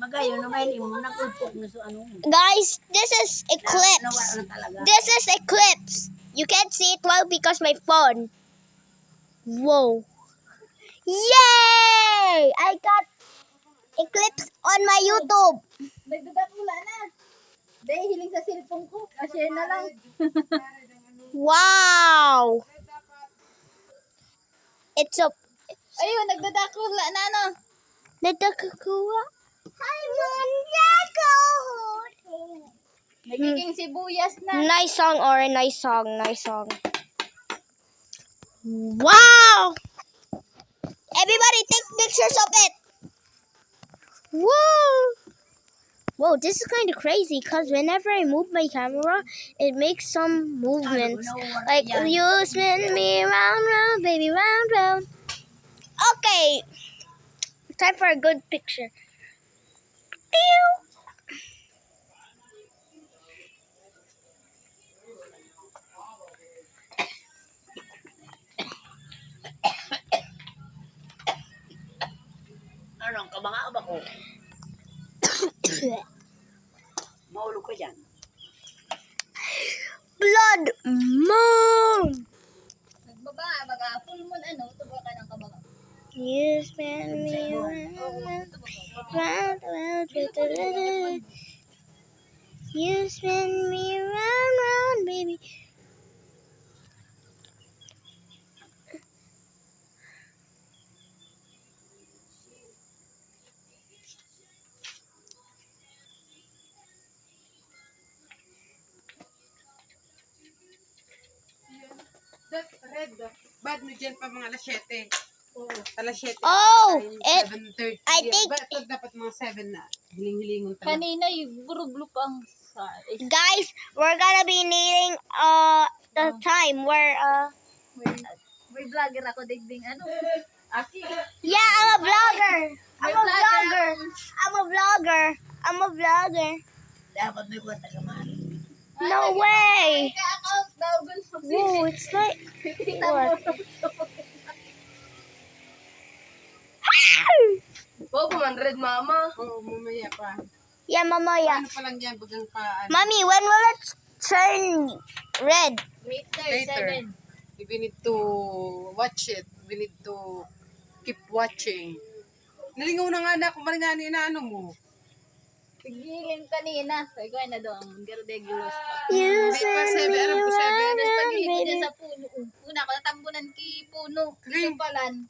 Magayo no may limo nagupok na so ano. Guys, this is eclipse. This is eclipse. You can't see it well because my phone. Whoa. Yay! I got eclipse on my YouTube. Nagdadak wala na. Dahil hiling sa cellphone ko. Share na lang. Wow. It's a Ayun, nagdadak wala na ano. nadakakuha. Nagiging sibuyas na. Nice song, or nice song, nice song. Wow! Everybody take pictures of it. Whoa! Whoa, this is kind of crazy because whenever I move my camera, it makes some movements. Like, you spin me round, round, baby, round, round. Okay. Time for a good picture. Pew! Ano kabanga ba ko? Maulog ko diyan. Blood moon! Nagbaba, baga full moon ano, tubo ka ng kabaga. You spin me round, round, round. You spin me round, round, baby. That red, bad mo dyan pa mga alas 7. Oo. Alas 7. Oh, Ay, it. 7:30. I think- Ba't dapat mga 7 na? Hiling-hilingon talaga. Kanina yung burublo pang sa... Guys, we're gonna be needing the time where May vlogger ako, digding ano. Aki. yeah, I'm a vlogger. May vlogger. I'm a vlogger. I'm a vlogger. Dapat may kwenta ka man. No way. Ka-account daw, gun mo si... Whoa, it's like what? Oh, 100 mama. Oo, mamaya pa. Yeah, mama, yeah. Ano pa lang yan, bagang pa, ano. Mommy, when will it turn red? Later. 7. We need to watch it. We need to keep watching. Nalingaw na nga na kung marangani na ano mo. Pigiling kanina. Sabi ko na doon, gerdegulos pa. You May pa 7, alam ko 7. Tapos pagilip ko baby. dyan sa puno. Una ko, natambunan ki puno. Ito palan.